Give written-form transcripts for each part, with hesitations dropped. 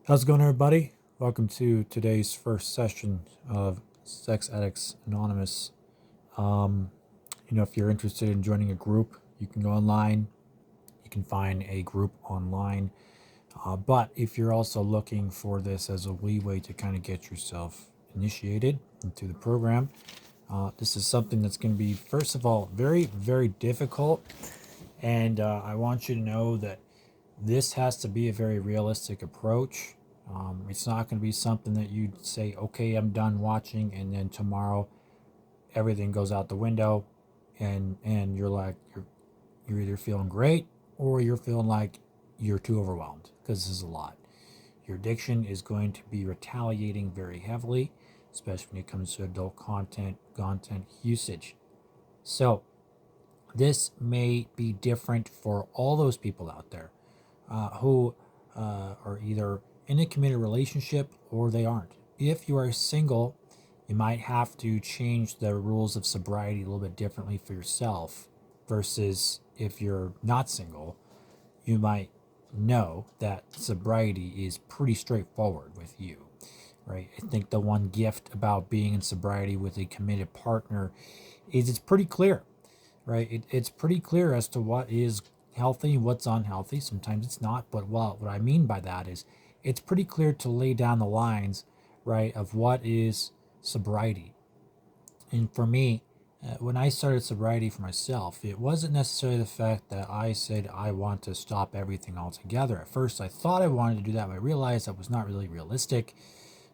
How's it going, everybody? Welcome to today's first session of Sex Addicts Anonymous. Um, if you're interested in joining a group, you can go online. You can find a group online. But if you're also looking for this as a leeway to kind of get yourself initiated into the program, this is something that's going to be, first of all, very, very difficult. And I want you to know that this has to be a very realistic approach. It's not going to be something that you say, okay, I'm done watching, and then tomorrow everything goes out the window, and you're like you're either feeling great or you're feeling like you're too overwhelmed because this is a lot. Your addiction is going to be retaliating very heavily, especially when it comes to adult content usage. So this may be different for all those people out there who are either in a committed relationship or they aren't. If you are single, you might have to change the rules of sobriety a little bit differently for yourself versus if you're not single, you might know that sobriety is pretty straightforward with you, right? I think the one gift about being in sobriety with a committed partner is it's pretty clear, right? It's pretty clear as to what is healthy and what's unhealthy. Sometimes it's not, but what I mean by that is it's pretty clear to lay down the lines, right, of what is sobriety. And for me, when I started sobriety for myself, it wasn't necessarily the fact that I said I want to stop everything altogether. At first, I thought I wanted to do that, but I realized that was not really realistic.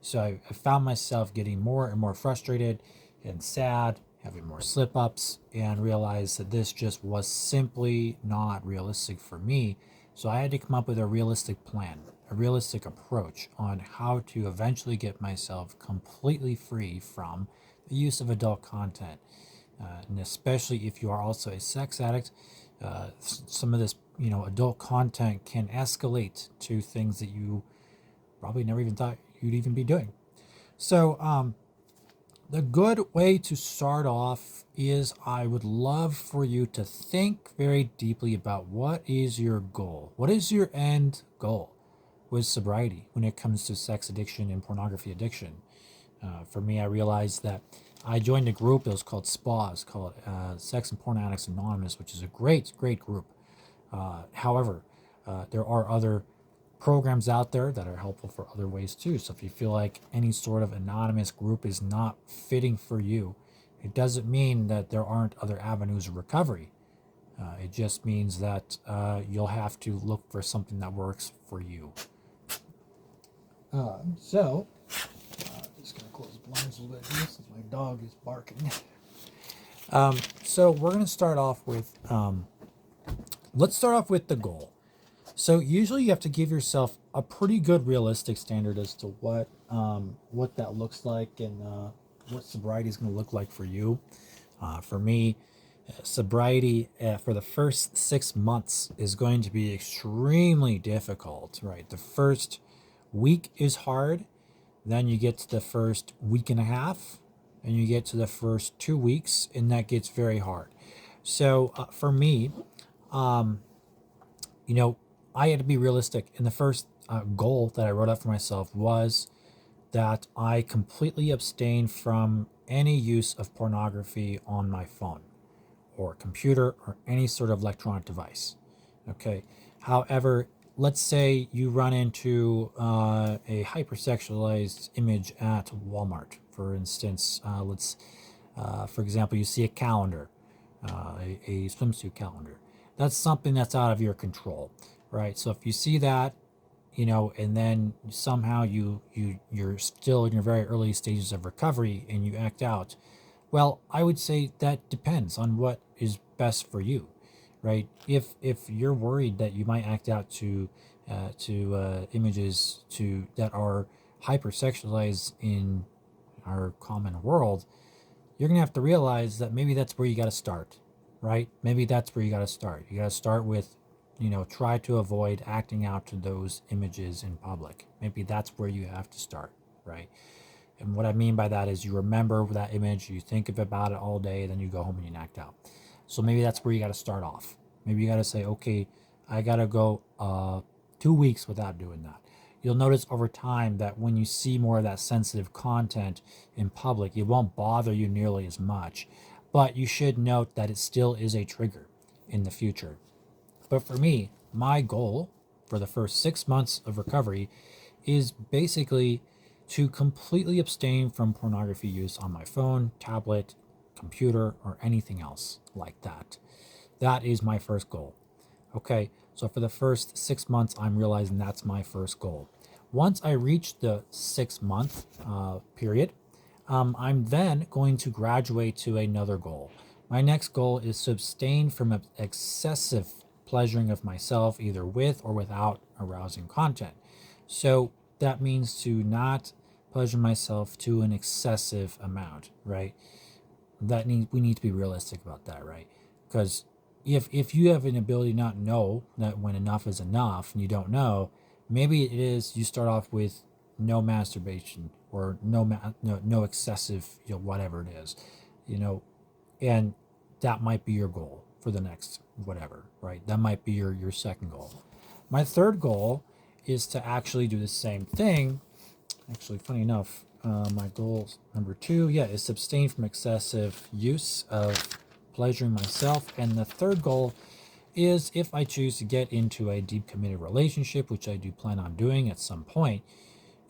So I found myself getting more and more frustrated and sad, having more slip ups, and realized that this just was simply not realistic for me. So I had to come up with a realistic plan, a realistic approach on how to eventually get myself completely free from the use of adult content. And especially if you are also a sex addict, some of this, adult content can escalate to things that you probably never even thought you'd even be doing. So, the good way to start off is I would love for you to think very deeply about what is your goal? What is your end goal with sobriety when it comes to sex addiction and pornography addiction? For me, I realized that I joined a group. It was called SPAWS, called Sex and Porn Addicts Anonymous, which is a great, great group. However, there are other programs out there that are helpful for other ways too. So if you feel like any sort of anonymous group is not fitting for you, it doesn't mean that there aren't other avenues of recovery. It just means that you'll have to look for something that works for you. Just gonna close the blinds a little bit here since my dog is barking. So we're gonna start off with let's start off with the goal. So usually you have to give yourself a pretty good realistic standard as to what that looks like and what sobriety is going to look like for you. For me, sobriety for the first 6 months is going to be extremely difficult. Right, the first week is hard. Then you get to the first week and a half, and you get to the first 2 weeks, and that gets very hard. So for me, um, you know, I had to be realistic. And the first goal that I wrote up for myself was that I completely abstain from any use of pornography on my phone or computer or any sort of electronic device. Okay. However, let's say you run into a hypersexualized image at Walmart, for instance. For example, you see a calendar, a swimsuit calendar. That's something that's out of your control, right? So if you see that, and then somehow you're still in your very early stages of recovery and you act out, well, I would say that depends on what is best for you, right? If you're worried that you might act out to images to that are hypersexualized in our common world, you're gonna have to realize that maybe that's where you got to start, right? Maybe that's where you got to start. You got to start with, try to avoid acting out to those images in public. Maybe that's where you have to start, right? And what I mean by that is you remember that image, you think about it all day, then you go home and you act out. So maybe that's where you got to start off. Maybe you got to say, okay, I got to go 2 weeks without doing that. you'll notice over time that when you see more of that sensitive content in public, it won't bother you nearly as much. But you should note that it still is a trigger in the future. But for me, my goal for the first 6 months of recovery is basically to completely abstain from pornography use on my phone, tablet, computer, or anything else like that. That is my first goal. Okay, so for the first 6 months, I'm realizing that's my first goal. Once I reach the 6 month period, I'm then going to graduate to another goal. My next goal is to abstain from excessive pleasuring of myself, either with or without arousing content. So that means to not pleasure myself to an excessive amount, right? We need to be realistic about that, right? Because if you have an ability to not know that when enough is enough and you don't know, maybe it is you start off with no masturbation or no excessive, whatever it is, you know, and that might be your goal for the next whatever, right? That might be your second goal. My third goal is to actually do the same thing. Actually, funny enough, my goal number 2, is to abstain from excessive use of pleasuring myself. And the third goal is, if I choose to get into a deep committed relationship, which I do plan on doing at some point,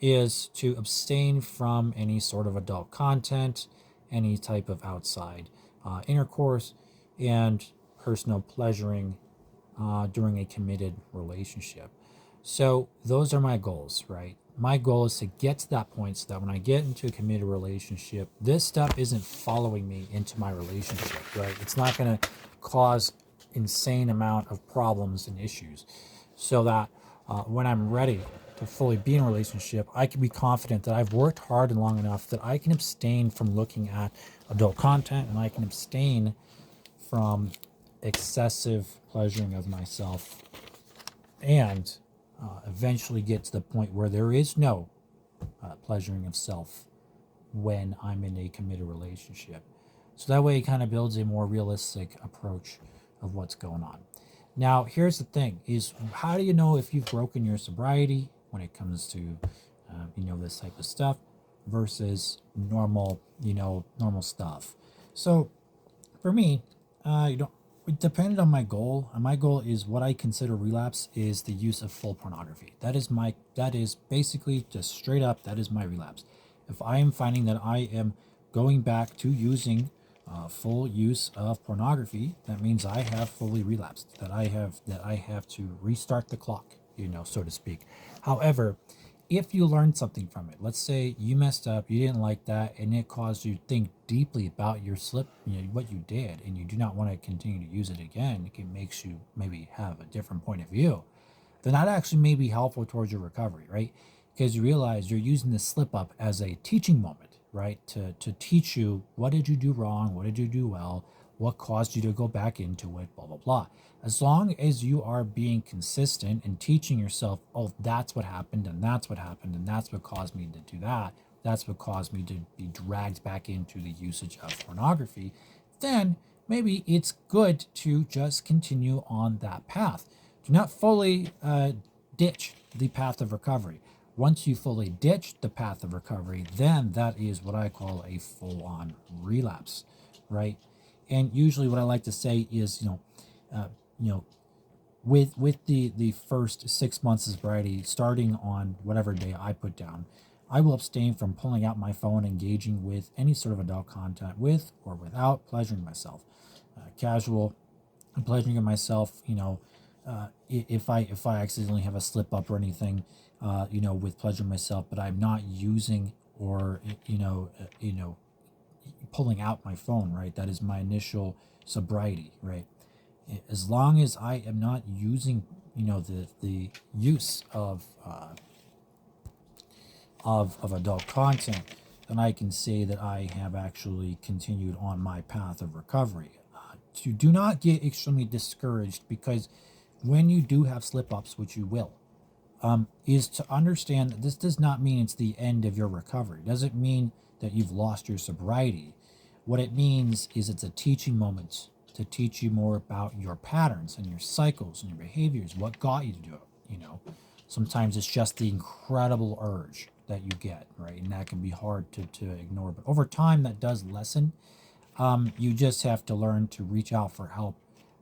is to abstain from any sort of adult content, any type of outside intercourse, and personal pleasuring during a committed relationship. So those are my goals, right? My goal is to get to that point so that when I get into a committed relationship, this stuff isn't following me into my relationship, right? It's not going to cause insane amount of problems and issues, so that when I'm ready to fully be in a relationship, I can be confident that I've worked hard and long enough that I can abstain from looking at adult content, and I can abstain from excessive pleasuring of myself, and eventually get to the point where there is no pleasuring of self when I'm in a committed relationship. So that way it kind of builds a more realistic approach of what's going on. Now, here's the thing is, how do you know if you've broken your sobriety when it comes to, this type of stuff versus normal stuff? So for me, it depended on my goal, and my goal is what I consider relapse is the use of full pornography. That is basically just straight up, that is my relapse. If I am finding that I am going back to using full use of pornography, that means I have fully relapsed. That I have to restart the clock, so to speak. However, if you learned something from it, let's say you messed up, you didn't like that, and it caused you to think deeply about your slip, what you did, and you do not want to continue to use it again, it makes you maybe have a different point of view, then that actually may be helpful towards your recovery, right? Because you realize you're using the slip up as a teaching moment, right? To teach you, what did you do wrong? What did you do well? What caused you to go back into it? Blah, blah, blah. As long as you are being consistent and teaching yourself, oh, that's what happened, and that's what happened, and that's what caused me to do that, that's what caused me to be dragged back into the usage of pornography, then maybe it's good to just continue on that path. Do not fully ditch the path of recovery. Once you fully ditch the path of recovery, then that is what I call a full-on relapse, right? And usually what I like to say is, with the first 6 months of sobriety, starting on whatever day I put down, I will abstain from pulling out my phone, engaging with any sort of adult content with or without pleasuring myself. Casual pleasuring of myself, if I accidentally have a slip up or anything, with pleasuring myself, but I'm not using or pulling out my phone, right? That is my initial sobriety, right? As long as I am not using, the use of adult content, then I can say that I have actually continued on my path of recovery. To do not get extremely discouraged, because when you do have slip ups, which you will, is to understand that this does not mean it's the end of your recovery. It doesn't mean that you've lost your sobriety. What it means is it's a teaching moment to teach you more about your patterns and your cycles and your behaviors, what got you to do it, Sometimes it's just the incredible urge that you get, right? And that can be hard to ignore. But over time, that does lessen. You just have to learn to reach out for help,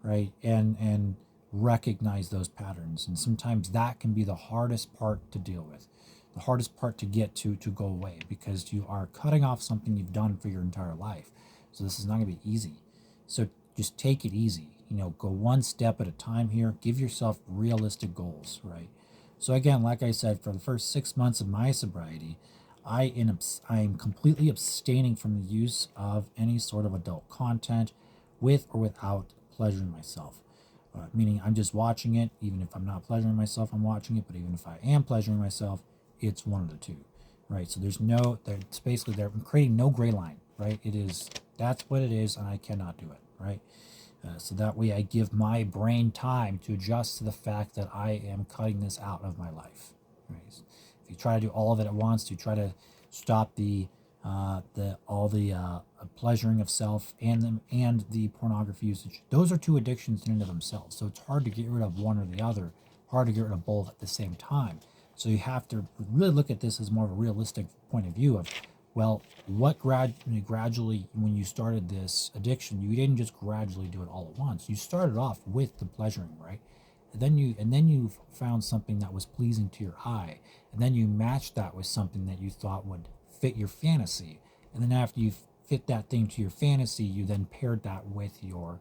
right? And recognize those patterns. And sometimes that can be the hardest part to deal with, the hardest part to get to go away, because you are cutting off something you've done for your entire life. So this is not going to be easy. So just take it easy. Go one step at a time here. Give yourself realistic goals, right? So again, like I said, for the first 6 months of my sobriety, I am completely abstaining from the use of any sort of adult content, with or without pleasuring myself. Meaning I'm just watching it. Even if I'm not pleasuring myself, I'm watching it. But even if I am pleasuring myself, it's one of the two, right? So it's basically they're creating no gray line, right? That's what it is, and I cannot do it, right? So that way I give my brain time to adjust to the fact that I am cutting this out of my life, right? If you try to do all of it at once, you try to stop all the pleasuring of self and the pornography usage. Those are two addictions in and of themselves. So it's hard to get rid of one or the other, hard to get rid of both at the same time. So you have to really look at this as more of a realistic point of view of, well, what gradually, when you started this addiction, you didn't just gradually do it all at once. You started off with the pleasuring, right? And then you found something that was pleasing to your eye, and then you matched that with something that you thought would fit your fantasy, and then after you fit that thing to your fantasy, you then paired that with your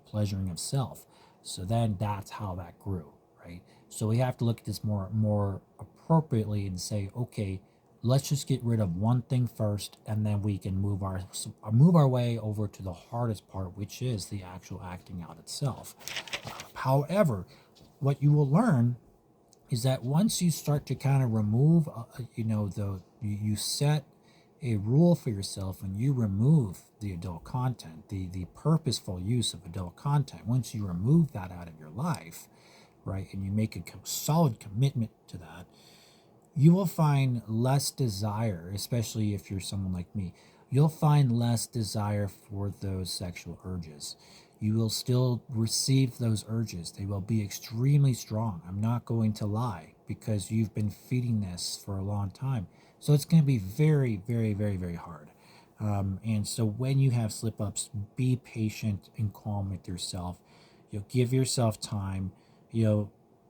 pleasuring of self. So then that's how that grew, right? So we have to look at this more appropriately and say, okay, let's just get rid of one thing first, and then we can move our way over to the hardest part, which is the actual acting out itself. However, what you will learn is that once you start to kind of remove, you set a rule for yourself and you remove the adult content, the purposeful use of adult content. Once you remove that out of your life, right, and you make a solid commitment to that, you will find less desire, especially if you're someone like me. You'll find less desire for those sexual urges. You will still receive those urges. They will be extremely strong. I'm not going to lie, because you've been feeding this for a long time. So it's going to be very, very, very, very hard. And so when you have slip ups, be patient and calm with yourself. Give yourself time.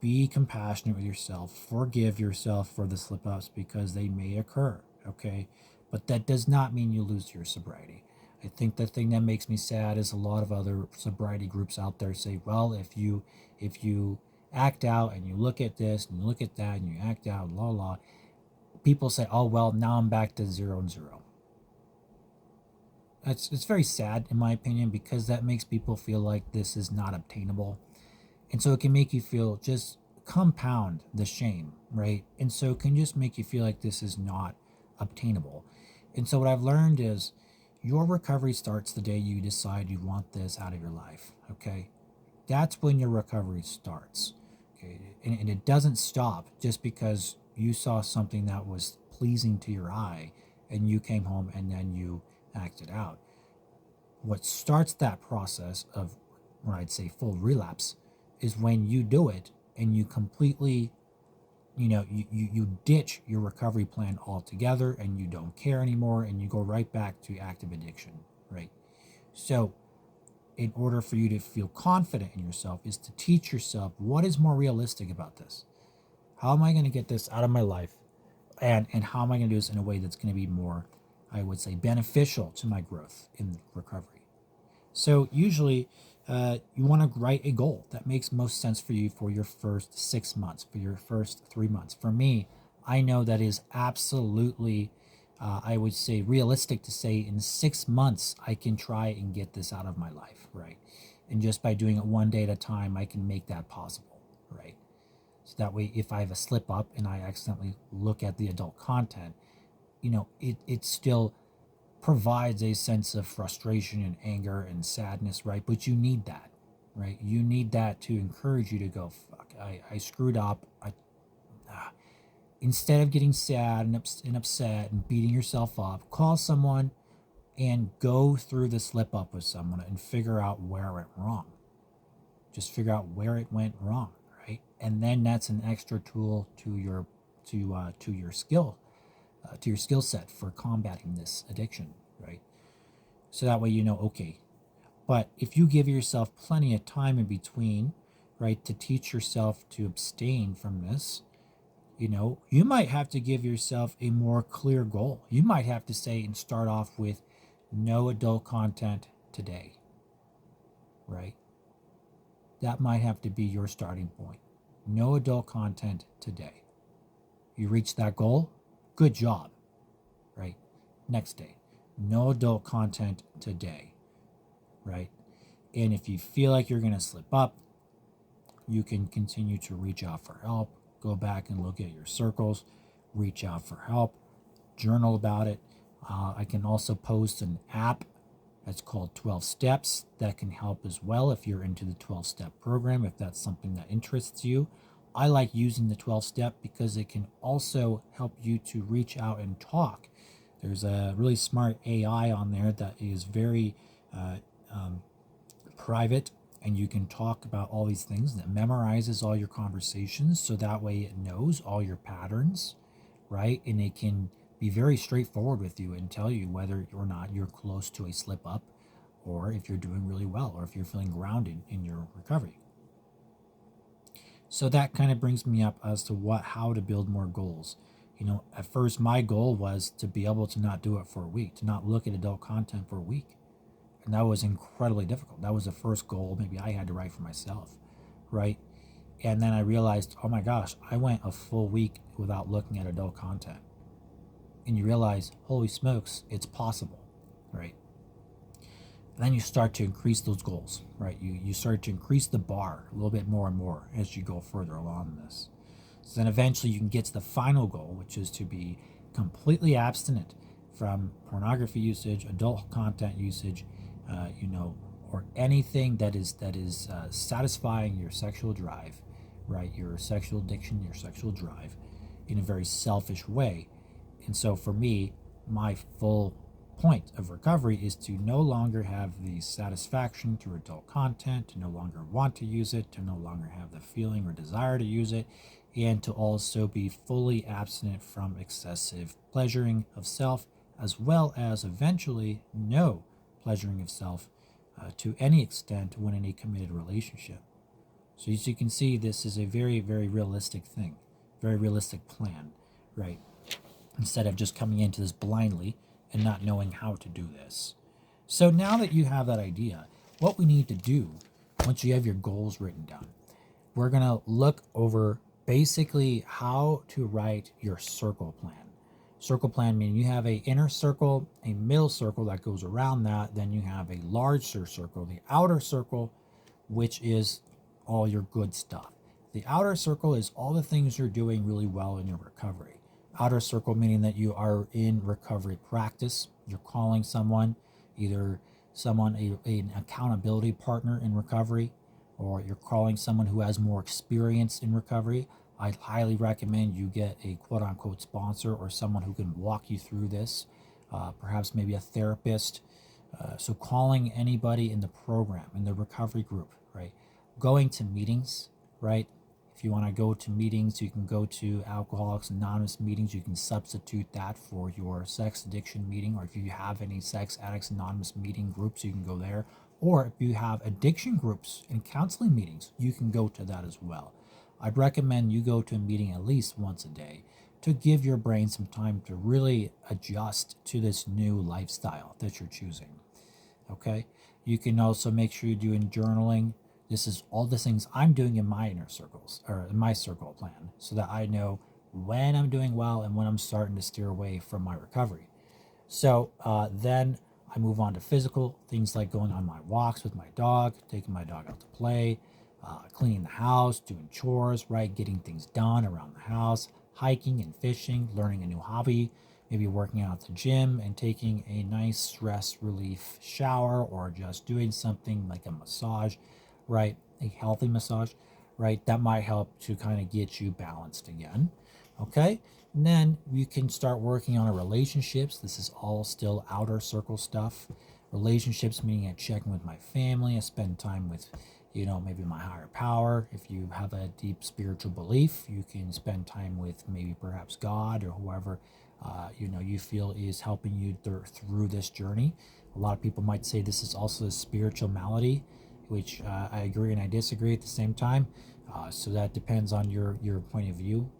Be compassionate with yourself. Forgive yourself for the slip ups, because they may occur. Okay. But that does not mean you lose your sobriety. I think the thing that makes me sad is a lot of other sobriety groups out there say, well, if you act out and you look at this and you look at that and you act out, people say, oh, well, now I'm back to 0 and 0. It's very sad, in my opinion, because that makes people feel like this is not obtainable. And so it can make you feel, just compound the shame, right? And so it can just make you feel like this is not obtainable. And so what I've learned is your recovery starts the day you decide you want this out of your life, okay? That's when your recovery starts, okay? And it doesn't stop just because you saw something that was pleasing to your eye and you came home and then you acted out. What starts that process of, what I'd say, full relapse is when you do it and you completely, you ditch your recovery plan altogether and you don't care anymore and you go right back to active addiction, right? So in order for you to feel confident in yourself is to teach yourself what is more realistic about this. How am I going to get this out of my life? And how am I going to do this in a way that's going to be more, I would say, beneficial to my growth in recovery? So usually you want to write a goal that makes most sense for you for your first 6 months, for your first 3 months. For me, I know that is absolutely, I would say, realistic to say in 6 months, I can try and get this out of my life, right? And just by doing it one day at a time, I can make that possible, right? So that way, if I have a slip up and I accidentally look at the adult content, it still provides a sense of frustration and anger and sadness, right? But you need that, right? You need that to encourage you to go, fuck, I screwed up. Instead of getting sad and upset and beating yourself up, call someone and go through the slip up with someone and figure out where it went wrong. Just figure out where it went wrong, right? And then that's an extra tool to your skill to your skill set for combating this addiction, right? So that way okay. But if you give yourself plenty of time in between, right, to teach yourself to abstain from this, you might have to give yourself a more clear goal. You might have to say and start off with no adult content today, right? That might have to be your starting point. No adult content today. You reach that goal, good job, right? Next day, no adult content today, right? And if you feel like you're going to slip up, you can continue to reach out for help. Go back and look at your circles, reach out for help, journal about it. I can also post an app that's called 12 Steps that can help as well if you're into the 12-step program, if that's something that interests you. I like using the 12-step because it can also help you to reach out and talk. There's a really smart AI on there that is very private, and you can talk about all these things that memorizes all your conversations, so that way it knows all your patterns, right? And it can be very straightforward with you and tell you whether or not you're close to a slip up, or if you're doing really well, or if you're feeling grounded in your recovery. So that kind of brings me up as to how to build more goals. At first my goal was to be able to not do it for a week, to not look at adult content for a week. And that was incredibly difficult. That was the first goal maybe I had to write for myself, right? And then I realized, oh my gosh, I went a full week without looking at adult content. And you realize, holy smokes, it's possible, right? And then you start to increase those goals, right? You start to increase the bar a little bit more and more as you go further along in this. So then eventually you can get to the final goal, which is to be completely abstinent from pornography usage, adult content usage, or anything that is satisfying your sexual drive, right? Your sexual addiction, your sexual drive, in a very selfish way. And so for me, my full point of recovery is to no longer have the satisfaction through adult content, to no longer want to use it, to no longer have the feeling or desire to use it, and to also be fully abstinent from excessive pleasuring of self, as well as eventually no pleasuring of self to any extent when in a committed relationship. So as you can see, this is a very, very realistic thing, very realistic plan, right? Instead of just coming into this blindly and not knowing how to do this. So now that you have that idea, what we need to do, once you have your goals written down, we're going to look over basically how to write your circle plan. Circle plan meaning you have a inner circle, a middle circle that goes around that, then you have a larger circle, the outer circle, which is all your good stuff. The outer circle is all the things you're doing really well in your recovery. Outer circle meaning that you are in recovery practice. You're calling someone, either an accountability partner in recovery, or you're calling someone who has more experience in recovery. I'd highly recommend you get a quote unquote sponsor or someone who can walk you through this, perhaps maybe a therapist. So calling anybody in the program, in the recovery group, right? Going to meetings, right? If you want to go to meetings, you can go to Alcoholics Anonymous meetings. You can substitute that for your sex addiction meeting, or if you have any Sex Addicts Anonymous meeting groups, you can go there. Or if you have addiction groups and counseling meetings, you can go to that as well. I'd recommend you go to a meeting at least once a day to give your brain some time to really adjust to this new lifestyle that you're choosing. Okay? You can also make sure you're doing journaling. This is all the things I'm doing in my inner circles, or in my circle plan, so that I know when I'm doing well and when I'm starting to steer away from my recovery. So then I move on to physical things like going on my walks with my dog, taking my dog out to play, cleaning the house, doing chores, right? Getting things done around the house, hiking and fishing, learning a new hobby, maybe working out at the gym and taking a nice stress relief shower, or just doing something like a massage, right? A healthy massage, right? That might help to kind of get you balanced again. Okay. And then you can start working on relationships. This is all still outer circle stuff. Relationships meaning I check in with my family, I spend time with maybe my higher power. If you have a deep spiritual belief, you can spend time with maybe perhaps God or whoever, you feel is helping you through this journey. A lot of people might say this is also a spiritual malady, which I agree and I disagree at the same time. So that depends on your point of view.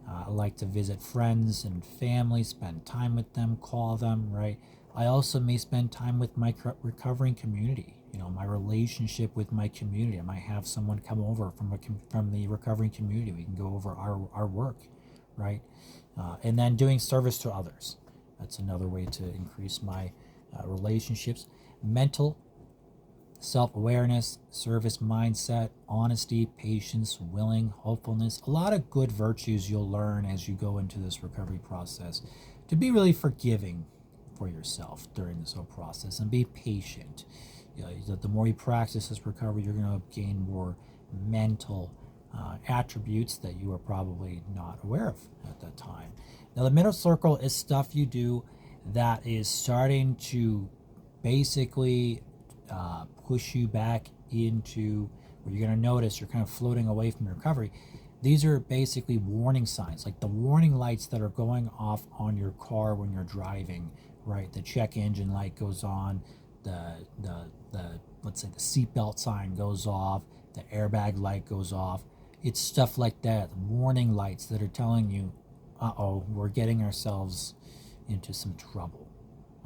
I like to visit friends and family, spend time with them, call them, right? I also may spend time with my recovering community, my relationship with my community. I might have someone come over from the recovering community. We can go over our work, right? And then doing service to others. That's another way to increase my relationships. Mental self-awareness, service mindset, honesty, patience, willing, hopefulness, a lot of good virtues you'll learn as you go into this recovery process. To be really forgiving for yourself during this whole process and be patient. The more you practice this recovery, you're going to gain more mental attributes that you are probably not aware of at that time. Now, the middle circle is stuff you do that is starting to basically push you back into where you're going to notice you're kind of floating away from your recovery. These are basically warning signs, like the warning lights that are going off on your car when you're driving, right? The check engine light goes on, the let's say the seatbelt sign goes off, the airbag light goes off. It's stuff like that, warning lights that are telling you, we're getting ourselves into some trouble.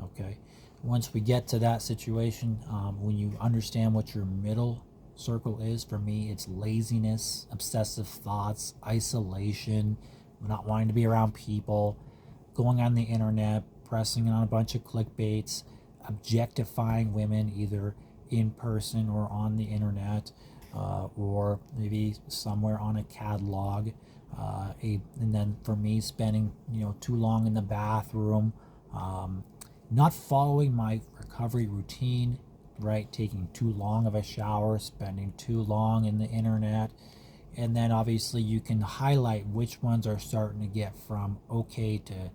Okay. Once we get to that situation, when you understand what your middle circle is, for me, it's laziness, obsessive thoughts, isolation, not wanting to be around people, going on the internet, pressing on a bunch of clickbaits, objectifying women either in person or on the internet, or maybe somewhere on a catalog. And then for me, spending too long in the bathroom, not following my recovery routine, right? Taking too long of a shower, spending too long in the internet. And then obviously you can highlight which ones are starting to get from okay to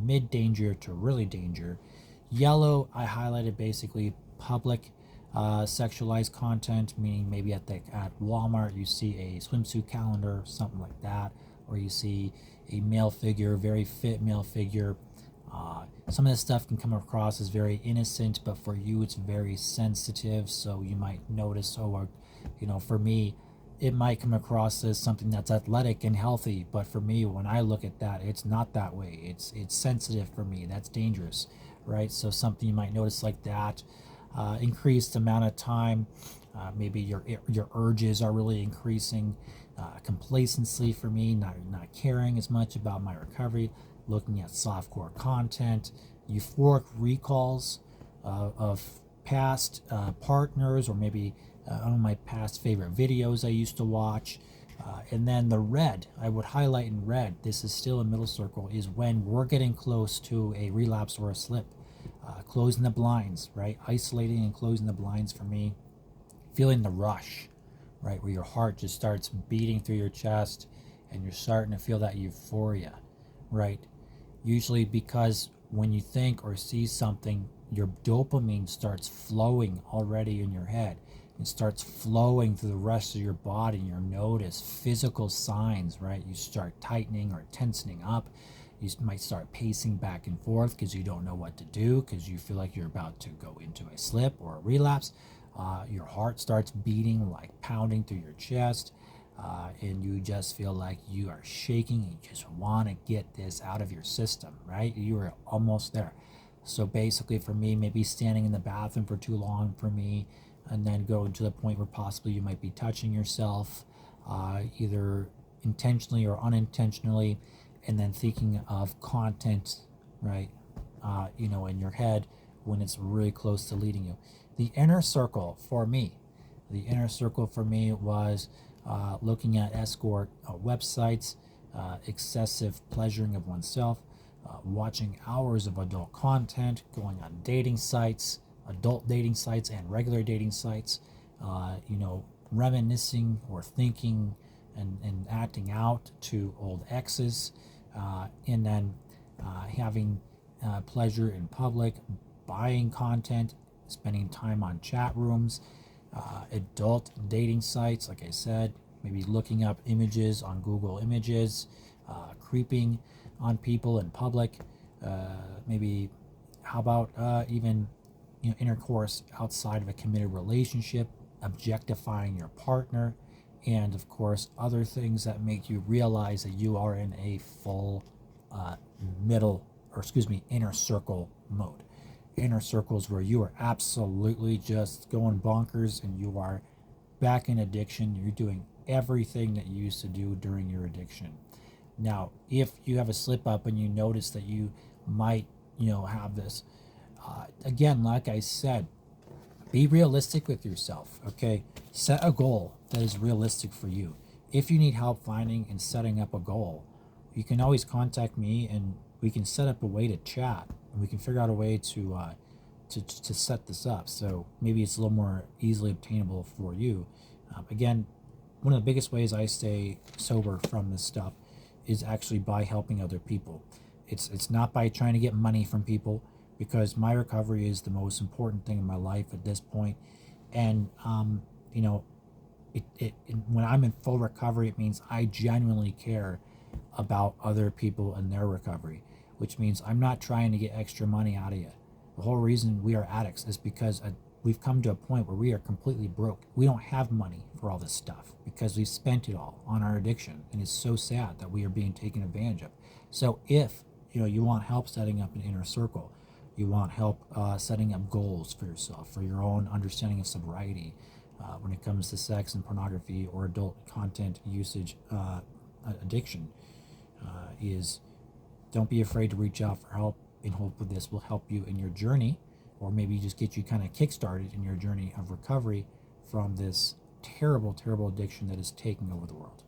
mid danger to really danger. Yellow, I highlighted basically public sexualized content, meaning maybe at Walmart you see a swimsuit calendar, something like that, or you see a male figure, very fit male figure. Some of this stuff can come across as very innocent, but for you it's very sensitive. So you might notice, for me, it might come across as something that's athletic and healthy, but for me, when I look at that, it's not that way. It's sensitive for me. That's dangerous, right? So something you might notice like that. Increased amount of time. Maybe your urges are really increasing. Complacency for me, not caring as much about my recovery. Looking at softcore content, euphoric recalls of past partners, or maybe my past favorite videos I used to watch. And then the red, I would highlight in red, this is still a middle circle, is when we're getting close to a relapse or a slip. Closing the blinds, right? Isolating and closing the blinds for me. Feeling the rush, right? Where your heart just starts beating through your chest and you're starting to feel that euphoria, right? Usually because when you think or see something, your dopamine starts flowing already in your head. It starts flowing through the rest of your body. You notice physical signs, right? You start tightening or tensing up. You might start pacing back and forth because you don't know what to do, because you feel like you're about to go into a slip or a relapse. Your heart starts beating, like pounding through your chest. And you just feel like you are shaking. You just want to get this out of your system, right? You are almost there. So basically for me, maybe standing in the bathroom for too long for me, and then going to the point where possibly you might be touching yourself, either intentionally or unintentionally, and then thinking of content, right, in your head when it's really close to leading you. The inner circle for me was looking at escort websites, excessive pleasuring of oneself, watching hours of adult content, going on dating sites, adult dating sites and regular dating sites, reminiscing or thinking and acting out to old exes, and then having pleasure in public, buying content, spending time on chat rooms, adult dating sites, like I said, maybe looking up images on Google Images, creeping on people in public, maybe how about even intercourse outside of a committed relationship, objectifying your partner, and of course other things that make you realize that you are in a full uh, inner circle mode. Inner circles where you are absolutely just going bonkers and you are back in addiction. You're doing everything that you used to do during your addiction. Now, if you have a slip up and you notice that you might, have this, again, like I said, be realistic with yourself, okay? Set a goal that is realistic for you. If you need help finding and setting up a goal, you can always contact me and we can set up a way to chat and we can figure out a way to set this up. So maybe it's a little more easily obtainable for you. Again, one of the biggest ways I stay sober from this stuff is actually by helping other people. It's not by trying to get money from people, because my recovery is the most important thing in my life at this point. And you know, when I'm in full recovery, it means I genuinely care about other people and their recovery, which means I'm not trying to get extra money out of you. The whole reason we are addicts is because we've come to a point where we are completely broke. We don't have money for all this stuff because we've spent it all on our addiction, and it's so sad that we are being taken advantage of. So if you want help setting up an inner circle, you want help setting up goals for yourself, for your own understanding of sobriety when it comes to sex and pornography or adult content usage addiction, is don't be afraid to reach out for help, and hopefully this will help you in your journey, or maybe just get you kind of kick-started in your journey of recovery from this terrible, terrible addiction that is taking over the world.